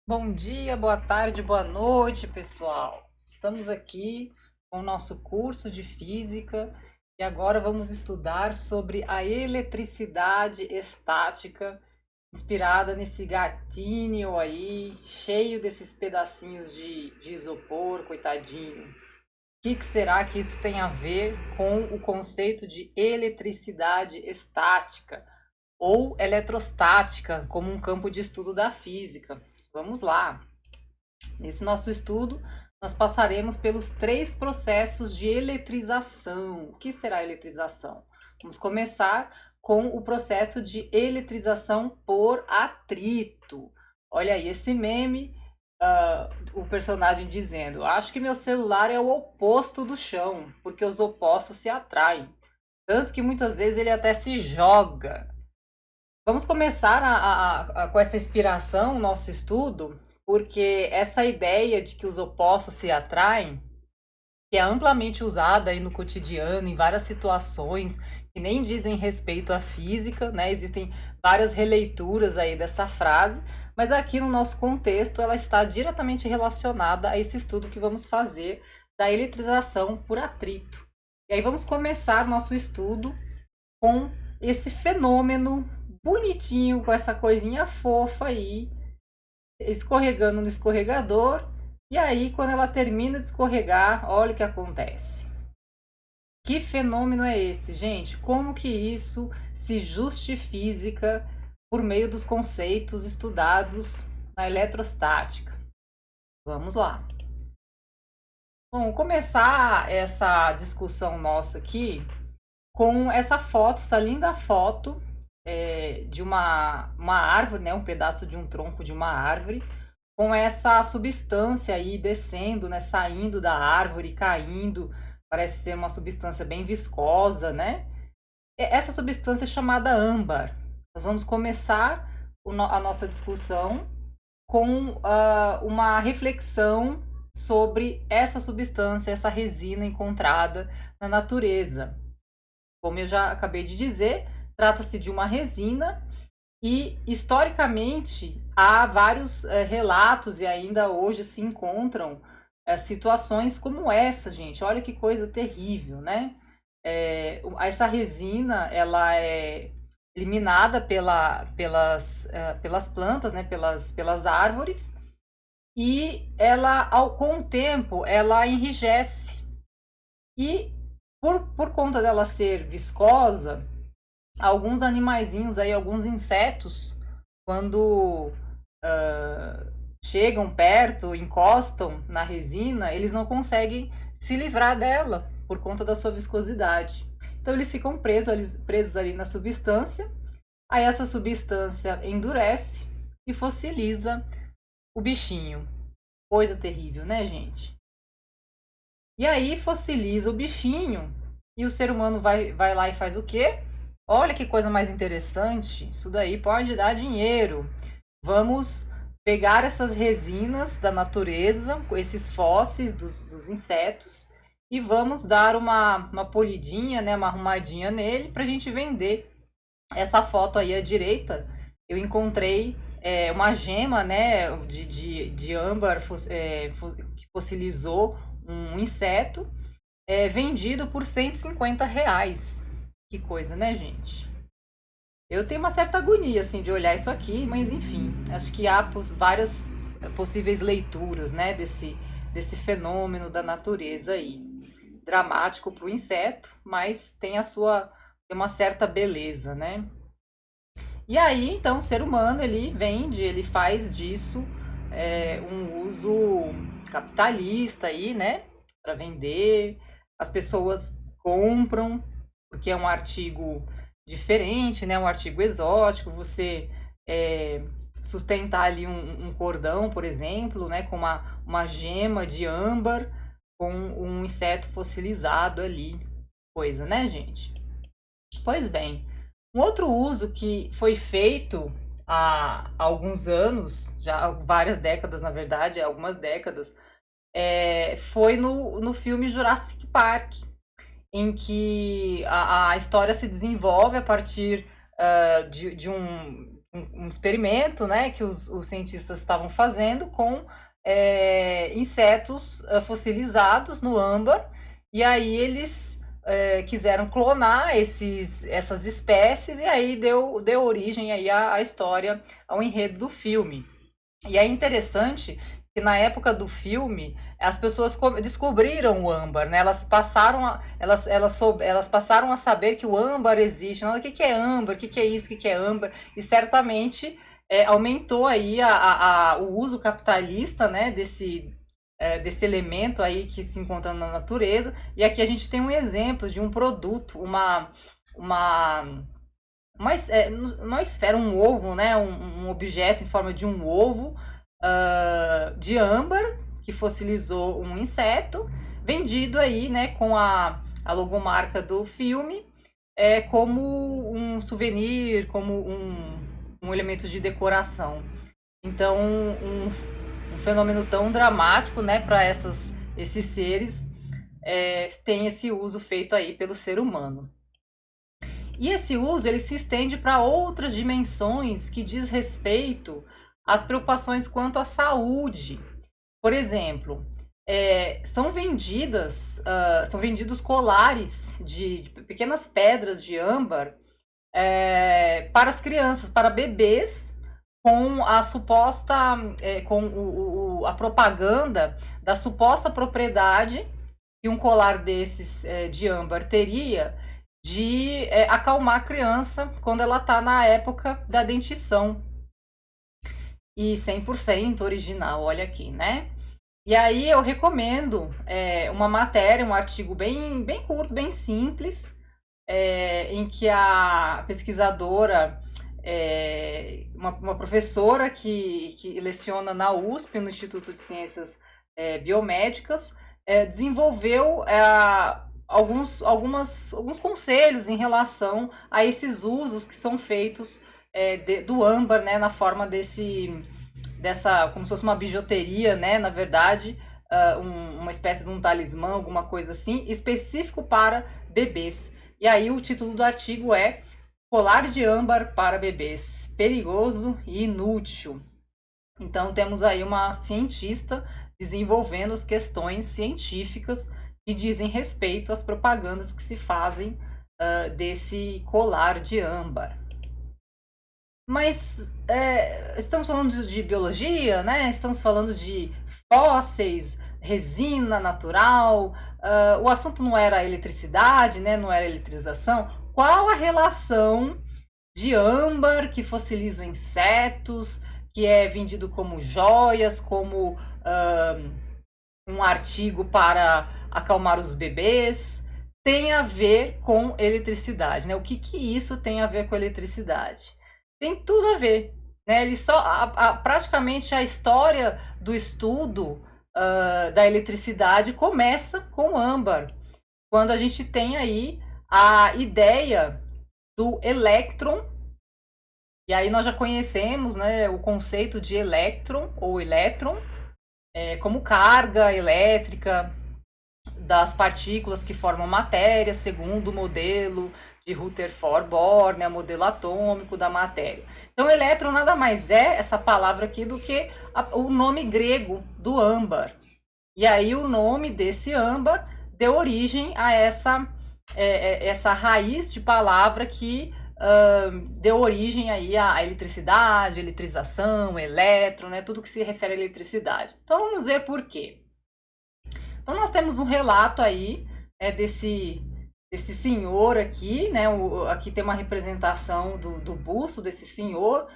Bom dia, boa tarde, boa noite, pessoal. Estamos aqui com o nosso curso de física e agora vamos estudar sobre a eletricidade estática, inspirada nesse gatinho aí, cheio desses pedacinhos de isopor, coitadinho. O que será que isso tem a ver com o conceito de eletricidade estática ou eletrostática como um campo de estudo da física? Vamos lá. Nesse nosso estudo, nós passaremos pelos três processos de eletrização. O que será eletrização? Vamos começar com o processo de eletrização por atrito. Olha aí esse meme, o personagem dizendo: acho que meu celular é o oposto do chão, porque os opostos se atraem. Tanto que muitas vezes ele até se joga. Vamos começar com essa inspiração, o nosso estudo, porque essa ideia de que os opostos se atraem, que é amplamente usada aí no cotidiano, em várias situações, que nem dizem respeito à física, né? Existem várias releituras aí dessa frase, mas aqui no nosso contexto ela está diretamente relacionada a esse estudo que vamos fazer da eletrização por atrito. E aí vamos começar nosso estudo com esse fenômeno bonitinho, com essa coisinha fofa aí, escorregando no escorregador. E aí, quando ela termina de escorregar, olha o que acontece. Que fenômeno é esse, gente? Como que isso se justifica por meio dos conceitos estudados na eletrostática? Vamos lá. Bom, começar essa discussão nossa aqui com essa foto, essa linda foto de uma árvore, né, um pedaço de um tronco de uma árvore, com essa substância aí descendo, né, saindo da árvore, caindo, parece ser uma substância bem viscosa, né? Essa substância é chamada âmbar. Nós vamos começar a nossa discussão com uma reflexão sobre essa substância, essa resina encontrada na natureza. Como eu já acabei de dizer, trata-se de uma resina e, historicamente, há vários relatos e ainda hoje se encontram situações como essa, gente. Olha que coisa terrível, né? Essa resina, ela é eliminada pelas plantas, né? Pelas árvores, e ela, com o tempo, ela enrijece. E por conta dela ser viscosa, alguns animaizinhos aí, alguns insetos, quando chegam perto, encostam na resina, eles não conseguem se livrar dela por conta da sua viscosidade. Então eles ficam presos ali na substância, aí essa substância endurece e fossiliza o bichinho. Coisa terrível, né, gente? E aí fossiliza o bichinho e o ser humano vai lá e faz o quê? Olha que coisa mais interessante, isso daí pode dar dinheiro. Vamos pegar essas resinas da natureza, esses fósseis dos insetos, e vamos dar uma polidinha, né, uma arrumadinha nele para a gente vender. Essa foto aí à direita, eu encontrei uma gema, né, de âmbar que fossilizou um inseto, vendido por R$ 150. Que coisa, né, gente? Eu tenho uma certa agonia, assim, de olhar isso aqui, mas enfim, acho que há várias possíveis leituras, né, desse fenômeno da natureza aí. Dramático para o inseto, mas tem uma certa beleza, né? E aí, então, o ser humano, ele vende, ele faz disso um uso capitalista aí, né, para vender. As pessoas compram, porque é um artigo diferente, né, um artigo exótico. Você sustentar ali um cordão, por exemplo, né, com uma gema de âmbar, com um inseto fossilizado ali. Coisa, né, gente? Pois bem, um outro uso que foi feito há alguns anos, já há várias décadas, na verdade, algumas décadas, foi no filme Jurassic Park, em que a história se desenvolve a partir um experimento, né, que os cientistas estavam fazendo com insetos fossilizados no âmbar, e aí eles quiseram clonar essas espécies, e aí deu origem aí à história, ao enredo do filme. E é interessante que na época do filme as pessoas descobriram o âmbar, né? Elas passaram a saber que o âmbar existe. Não, o que é âmbar? O que é isso? O que é âmbar? E certamente aumentou aí o uso capitalista, né? Desse elemento aí que se encontra na natureza. E aqui a gente tem um exemplo de um produto, uma esfera, um ovo, né? Um objeto em forma de um ovo de âmbar que fossilizou um inseto, vendido aí, né, com a logomarca do filme, como um souvenir, como um elemento de decoração. Então, um fenômeno tão dramático, né, para esses seres, tem esse uso feito aí pelo ser humano. E esse uso ele se estende para outras dimensões que diz respeito às preocupações quanto à saúde. Por exemplo, são vendidos colares de pequenas pedras de âmbar para as crianças, para bebês, com a suposta, com a propaganda da suposta propriedade que um colar desses de âmbar teria de acalmar a criança quando ela está na época da dentição. E 100% original, olha aqui, né? E aí eu recomendo uma matéria, um artigo bem, bem curto, bem simples, em que a pesquisadora, uma professora que leciona na USP, no Instituto de Ciências Biomédicas, desenvolveu alguns conselhos em relação a esses usos que são feitos do âmbar, né, na forma como se fosse uma bijuteria, né, na verdade, uma espécie de um talismã, alguma coisa assim, específico para bebês. E aí o título do artigo é Colar de âmbar para bebês, perigoso e inútil. Então temos aí uma cientista desenvolvendo as questões científicas que dizem respeito às propagandas que se fazem desse colar de âmbar. Mas estamos falando de biologia, né? Estamos falando de fósseis, resina natural. O assunto não era eletricidade, né? Não era eletrização. Qual a relação de âmbar que fossiliza insetos, que é vendido como joias, como um artigo para acalmar os bebês, tem a ver com eletricidade, né? O que isso tem a ver com eletricidade? Tem tudo a ver, né? Ele praticamente a história do estudo da eletricidade começa com âmbar, quando a gente tem aí a ideia do elétron, e aí nós já conhecemos, né, o conceito de elétron ou elétron como carga elétrica das partículas que formam matéria, segundo o modelo de Rutherford-Bohr, né, o modelo atômico da matéria. Então, elétron nada mais é essa palavra aqui do que o nome grego do âmbar. E aí o nome desse âmbar deu origem a essa raiz de palavra que deu origem aí à eletricidade, eletrização, elétron, né, tudo que se refere à eletricidade. Então vamos ver por quê. Então nós temos um relato aí desse senhor aqui, né? Aqui tem uma representação do busto desse senhor.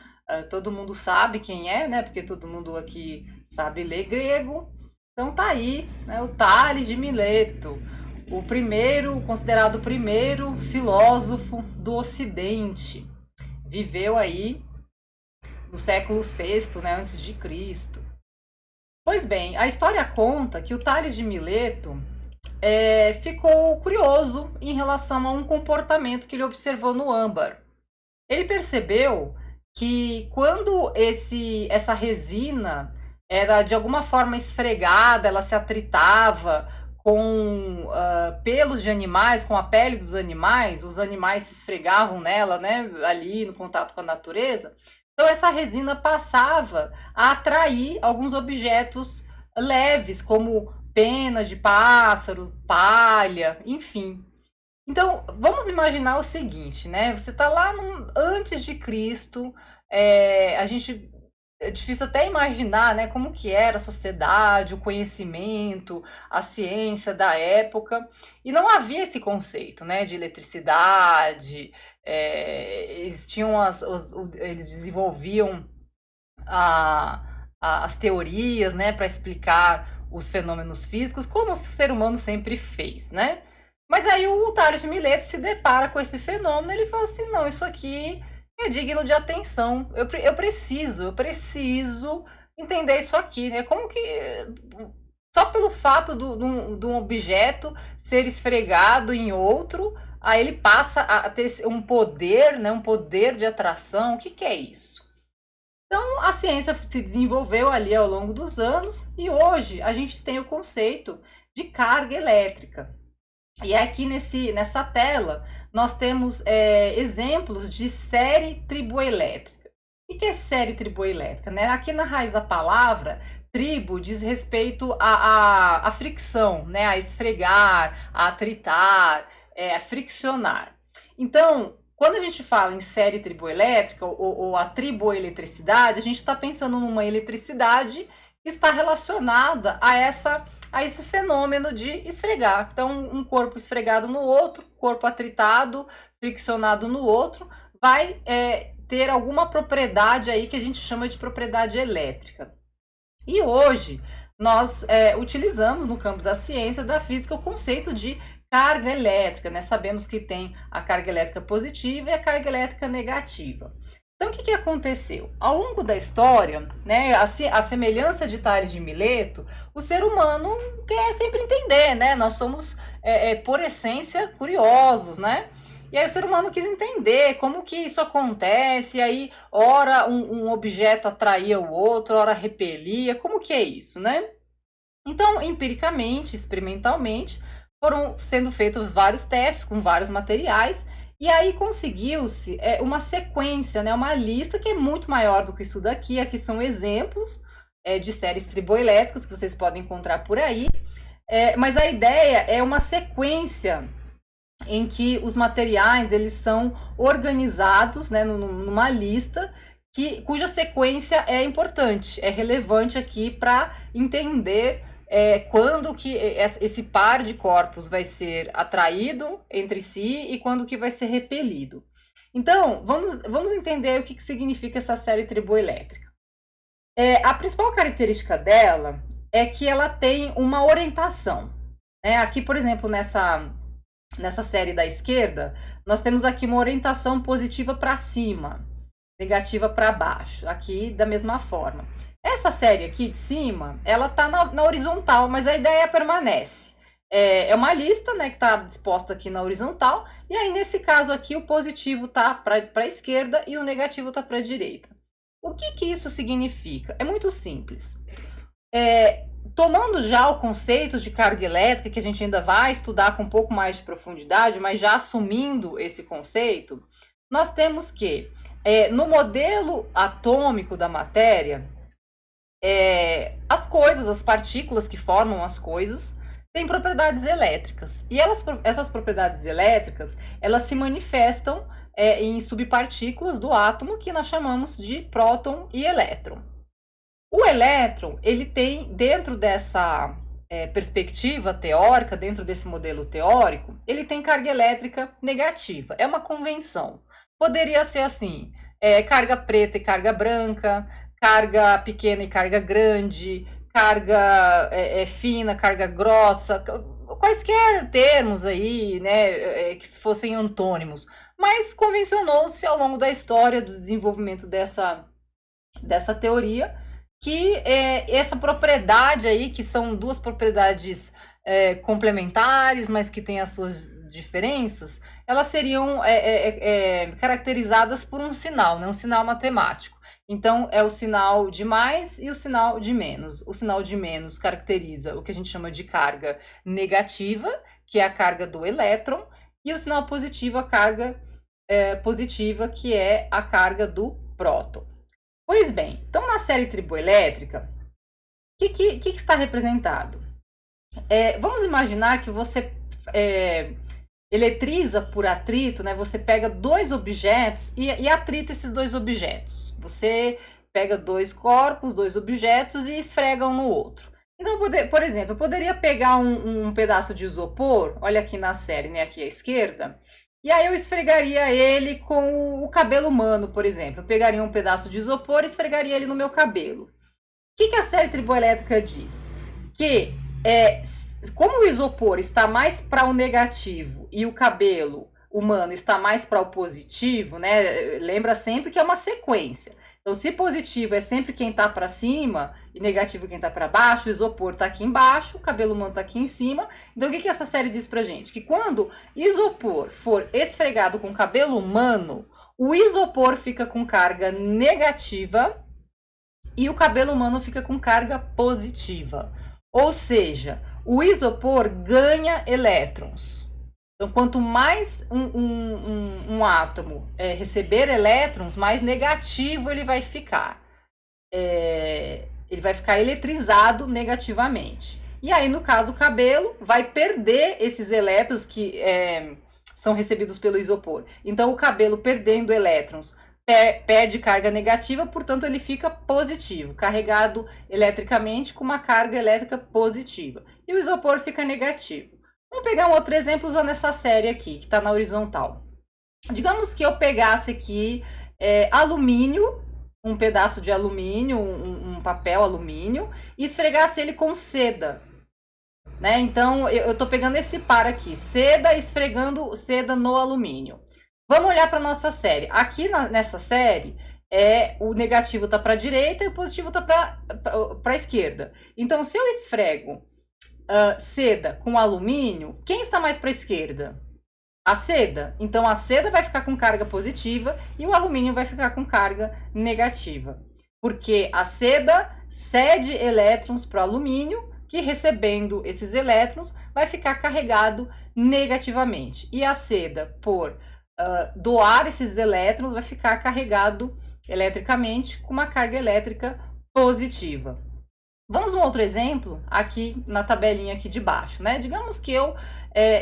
Todo mundo sabe quem é, né? Porque todo mundo aqui sabe ler grego. Então tá aí, né, o Tales de Mileto, considerado o primeiro filósofo do Ocidente. Viveu aí no século VI, né, antes de Cristo. Pois bem, a história conta que o Tales de Mileto ficou curioso em relação a um comportamento que ele observou no âmbar. Ele percebeu que quando essa resina era de alguma forma esfregada, ela se atritava com pelos de animais, com a pele dos animais, os animais se esfregavam nela, né, ali no contato com a natureza, Então essa resina passava a atrair alguns objetos leves, como pena de pássaro, palha, enfim. Então, vamos imaginar o seguinte, né? Você está lá antes de Cristo, a gente é difícil até imaginar, né, como que era a sociedade, o conhecimento, a ciência da época, e não havia esse conceito, né, de eletricidade. Eles tinham eles desenvolviam a, as teorias, né, para explicar os fenômenos físicos, como o ser humano sempre fez, né? Mas aí o Tales de Mileto se depara com esse fenômeno, ele fala assim, não, isso aqui é digno de atenção, eu preciso entender isso aqui, né? Como que só pelo fato de um objeto ser esfregado em outro, aí ele passa a ter um poder, né, um poder de atração, o que que é isso? Então, a ciência se desenvolveu ali ao longo dos anos e hoje a gente tem o conceito de carga elétrica. E aqui nessa tela nós temos exemplos de série triboelétrica. O que é série triboelétrica? Né? Aqui na raiz da palavra, tribo diz respeito à fricção, né? A esfregar, a atritar, a friccionar. Então, quando a gente fala em série triboelétrica ou a triboeletricidade, a gente está pensando numa eletricidade que está relacionada a esse fenômeno de esfregar. Então, um corpo esfregado no outro, corpo atritado, friccionado no outro, vai ter alguma propriedade aí que a gente chama de propriedade elétrica. E hoje nós utilizamos no campo da ciência, da física, o conceito de carga elétrica, né? Sabemos que tem a carga elétrica positiva e a carga elétrica negativa. Então, o que aconteceu? Ao longo da história, né, a semelhança de Tales de Mileto, o ser humano quer sempre entender, né? Nós somos, por essência, curiosos, né? E aí o ser humano quis entender como que isso acontece, e aí ora um objeto atraía o outro, ora repelia, como que é isso, né? Então, empiricamente, experimentalmente, foram sendo feitos vários testes com vários materiais, e aí conseguiu-se uma sequência, né, uma lista que é muito maior do que isso daqui. Aqui são exemplos de séries triboelétricas que vocês podem encontrar por aí, mas a ideia é uma sequência em que os materiais eles são organizados, né, numa lista cuja sequência é importante, é relevante aqui para entender quando que esse par de corpos vai ser atraído entre si e quando que vai ser repelido. Então, vamos entender o que significa essa série triboelétrica. A principal característica dela é que ela tem uma orientação. Aqui, por exemplo, nessa série da esquerda, nós temos aqui uma orientação positiva para cima, negativa para baixo, aqui da mesma forma. Essa série aqui de cima, ela está na horizontal, mas a ideia permanece. É uma lista, né, que está disposta aqui na horizontal, e aí nesse caso aqui o positivo está para a esquerda e o negativo está para a direita. O que isso significa? É muito simples. Tomando já o conceito de carga elétrica, que a gente ainda vai estudar com um pouco mais de profundidade, mas já assumindo esse conceito, nós temos que, no modelo atômico da matéria, as coisas, as partículas que formam as coisas, têm propriedades elétricas. E essas propriedades elétricas, elas se manifestam em subpartículas do átomo, que nós chamamos de próton e elétron. O elétron, ele tem, dentro dessa perspectiva teórica, dentro desse modelo teórico, ele tem carga elétrica negativa. É uma convenção. Poderia ser assim, carga preta e carga branca, carga pequena e carga grande, carga fina, carga grossa, quaisquer termos aí, né, que fossem antônimos. Mas convencionou-se ao longo da história do desenvolvimento dessa teoria que essa propriedade aí, que são duas propriedades complementares, mas que têm as suas diferenças, elas seriam caracterizadas por um sinal, né? Um sinal matemático. Então, é o sinal de mais e o sinal de menos. O sinal de menos caracteriza o que a gente chama de carga negativa, que é a carga do elétron, e o sinal positivo, a carga positiva, que é a carga do próton. Pois bem, então na série triboelétrica, o que está representado? Vamos imaginar que você eletriza por atrito, né? Você pega dois objetos e atrita esses dois objetos. Você pega dois corpos, dois objetos e esfrega um no outro. Então, por exemplo, eu poderia pegar um pedaço de isopor, olha aqui na série, né, aqui à esquerda, e aí eu esfregaria ele com o cabelo humano, por exemplo. Eu pegaria um pedaço de isopor e esfregaria ele no meu cabelo. O que a série triboelétrica diz? Que como o isopor está mais para o negativo e o cabelo humano está mais para o positivo, né? Lembra sempre que é uma sequência. Então, se positivo é sempre quem está para cima e negativo quem está para baixo, o isopor está aqui embaixo, o cabelo humano está aqui em cima. Então, o que essa série diz para gente? Que quando isopor for esfregado com cabelo humano, o isopor fica com carga negativa e o cabelo humano fica com carga positiva. Ou seja, o isopor ganha elétrons. Então, quanto mais um átomo receber elétrons, mais negativo ele vai ficar. Ele vai ficar eletrizado negativamente. E aí, no caso, o cabelo vai perder esses elétrons que são recebidos pelo isopor. Então, o cabelo perdendo elétrons perde carga negativa, portanto, ele fica positivo, carregado eletricamente com uma carga elétrica positiva. E o isopor fica negativo. Vamos pegar um outro exemplo usando essa série aqui, que está na horizontal. Digamos que eu pegasse aqui alumínio, um pedaço de alumínio, um papel alumínio, e esfregasse ele com seda. Né? Então, eu estou pegando esse par aqui, seda esfregando seda no alumínio. Vamos olhar para a nossa série. Aqui nessa série, o negativo está para a direita e o positivo está para a esquerda. Então, se eu esfrego seda com alumínio, quem está mais para a esquerda? A seda. Então, a seda vai ficar com carga positiva e o alumínio vai ficar com carga negativa. Porque a seda cede elétrons para o alumínio, que recebendo esses elétrons vai ficar carregado negativamente. E a seda, por doar esses elétrons, vai ficar carregado eletricamente com uma carga elétrica positiva. Vamos a um outro exemplo aqui na tabelinha aqui de baixo, né? Digamos que eu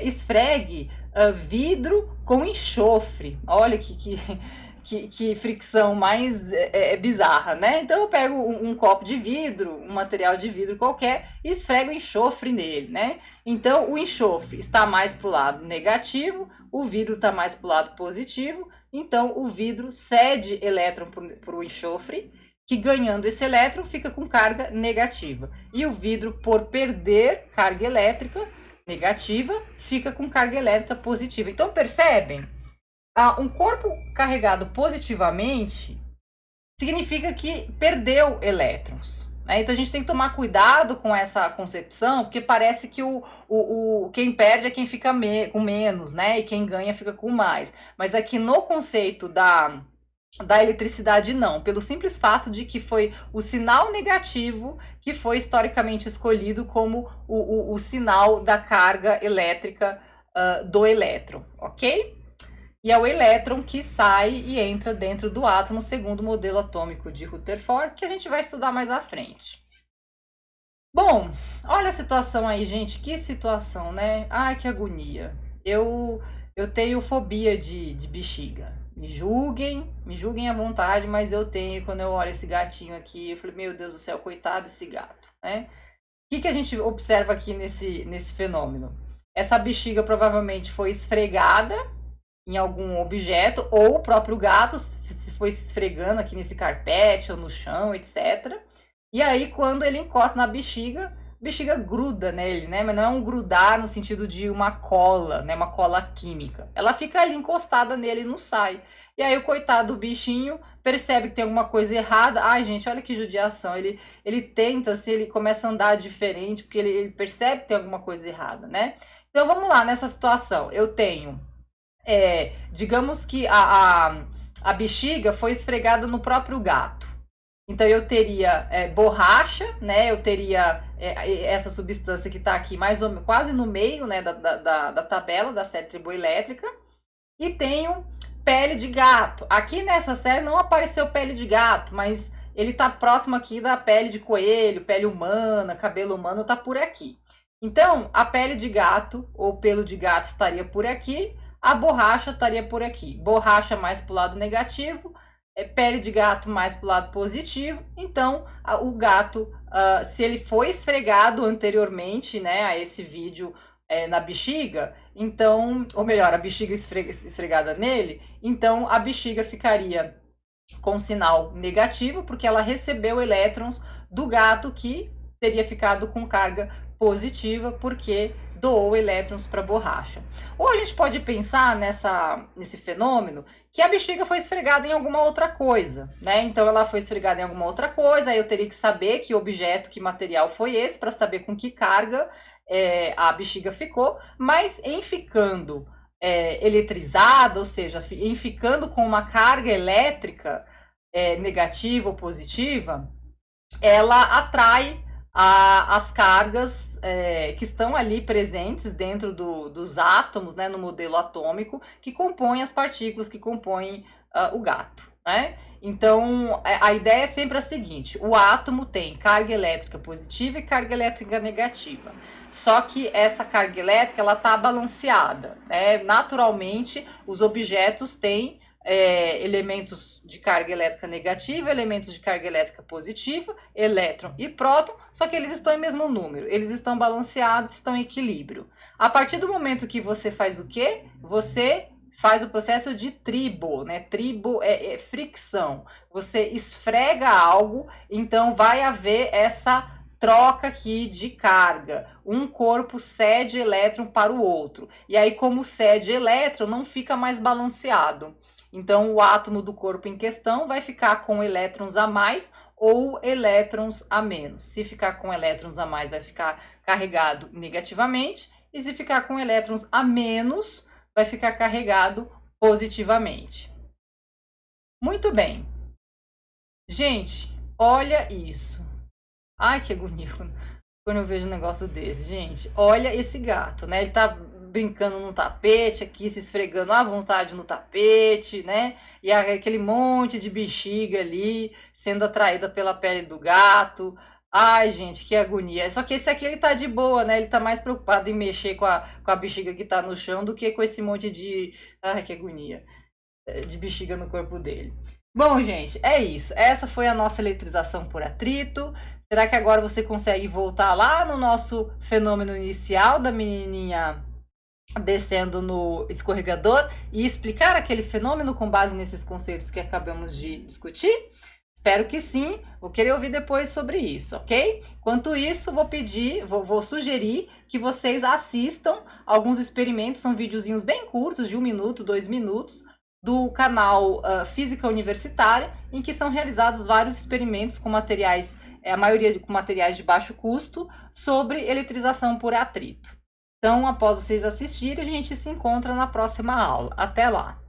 esfregue vidro com enxofre. Olha que fricção mais bizarra, né? Então eu pego um copo de vidro, um material de vidro qualquer e esfrego enxofre nele, né? Então o enxofre está mais para o lado negativo, o vidro está mais para o lado positivo, então o vidro cede elétron para o enxofre, que ganhando esse elétron fica com carga negativa. E o vidro, por perder carga elétrica negativa, fica com carga elétrica positiva. Então percebem? Um corpo carregado positivamente significa que perdeu elétrons. Né? Então a gente tem que tomar cuidado com essa concepção, porque parece que quem perde é quem fica com menos, né? E quem ganha fica com mais. Mas aqui no conceito da eletricidade, não, pelo simples fato de que foi o sinal negativo que foi historicamente escolhido como o sinal da carga elétrica do elétron, ok? E é o elétron que sai e entra dentro do átomo, segundo o modelo atômico de Rutherford, que a gente vai estudar mais à frente. Bom, olha a situação aí, gente, que situação, né? Ai, que agonia. Eu tenho fobia de bexiga. Me julguem à vontade, mas eu tenho, quando eu olho esse gatinho aqui, eu falei, meu Deus do céu, coitado desse gato, né? O que a gente observa aqui nesse fenômeno? Essa bexiga provavelmente foi esfregada em algum objeto, ou o próprio gato foi se esfregando aqui nesse carpete ou no chão, etc. E aí, quando ele encosta na bexiga, a bexiga gruda nele, né? Mas não é um grudar no sentido de uma cola, né? Uma cola química. Ela fica ali encostada nele e não sai. E aí o coitado do bichinho percebe que tem alguma coisa errada. Ai, gente, olha que judiação. Ele tenta, assim, ele começa a andar diferente, porque ele percebe que tem alguma coisa errada, né? Então, vamos lá, nessa situação. Eu tenho... digamos que a bexiga foi esfregada no próprio gato. Então eu teria borracha, né? Eu teria essa substância que está aqui mais ou menos quase no meio, né, da tabela da série triboelétrica. E tenho pele de gato. Aqui nessa série não apareceu pele de gato, mas ele está próximo aqui da pele de coelho, pele humana, cabelo humano está por aqui. Então, a pele de gato ou pelo de gato estaria por aqui, a borracha estaria por aqui. Borracha mais para o lado negativo, pele de gato mais para o lado positivo. Então, o gato, se ele foi esfregado anteriormente, né, a esse vídeo na bexiga, então, ou melhor, a bexiga esfregada nele, então a bexiga ficaria com sinal negativo, porque ela recebeu elétrons do gato que teria ficado com carga positiva, porque doou elétrons para a borracha. Ou a gente pode pensar nesse fenômeno que a bexiga foi esfregada em alguma outra coisa, né? Então ela foi esfregada em alguma outra coisa, aí eu teria que saber que objeto, que material foi esse, para saber com que carga a bexiga ficou, mas em ficando eletrizada, ou seja, em ficando com uma carga elétrica negativa ou positiva, ela atrai as cargas que estão ali presentes dentro dos átomos, né, no modelo atômico, que compõem as partículas que compõem o gato, né? Então, a ideia é sempre a seguinte: o átomo tem carga elétrica positiva e carga elétrica negativa. Só que essa carga elétrica ela está balanceada, né? Naturalmente, os objetos têm elementos de carga elétrica negativa, elementos de carga elétrica positiva, elétron e próton, só que eles estão em mesmo número, eles estão balanceados, estão em equilíbrio. A partir do momento que você faz o quê? Você faz o processo de tribo, né? Tribo é fricção. Você esfrega algo, então vai haver essa troca aqui de carga. Um corpo cede elétron para o outro. E aí, como cede elétron, não fica mais balanceado. Então, o átomo do corpo em questão vai ficar com elétrons a mais ou elétrons a menos. Se ficar com elétrons a mais, vai ficar carregado negativamente. E se ficar com elétrons a menos, vai ficar carregado positivamente. Muito bem. Gente, olha isso. Ai, que agonia quando eu vejo um negócio desse, gente. Olha esse gato, né? Ele tá brincando no tapete aqui, se esfregando à vontade no tapete, né? E aquele monte de bexiga ali, sendo atraída pela pele do gato. Ai, gente, que agonia. Só que esse aqui, ele tá de boa, né? Ele tá mais preocupado em mexer com a bexiga que tá no chão do que com esse monte de... Ai, que agonia. De bexiga no corpo dele. Bom, gente, é isso. Essa foi a nossa eletrização por atrito. Será que agora você consegue voltar lá no nosso fenômeno inicial da menininha descendo no escorregador e explicar aquele fenômeno com base nesses conceitos que acabamos de discutir? Espero que sim. Vou querer ouvir depois sobre isso, ok? Enquanto isso, vou sugerir que vocês assistam alguns experimentos, são videozinhos bem curtos, de 1 minuto, 2 minutos, do canal Física Universitária, em que são realizados vários experimentos com materiais, a maioria com materiais de baixo custo, sobre eletrização por atrito. Então, após vocês assistirem, a gente se encontra na próxima aula. Até lá!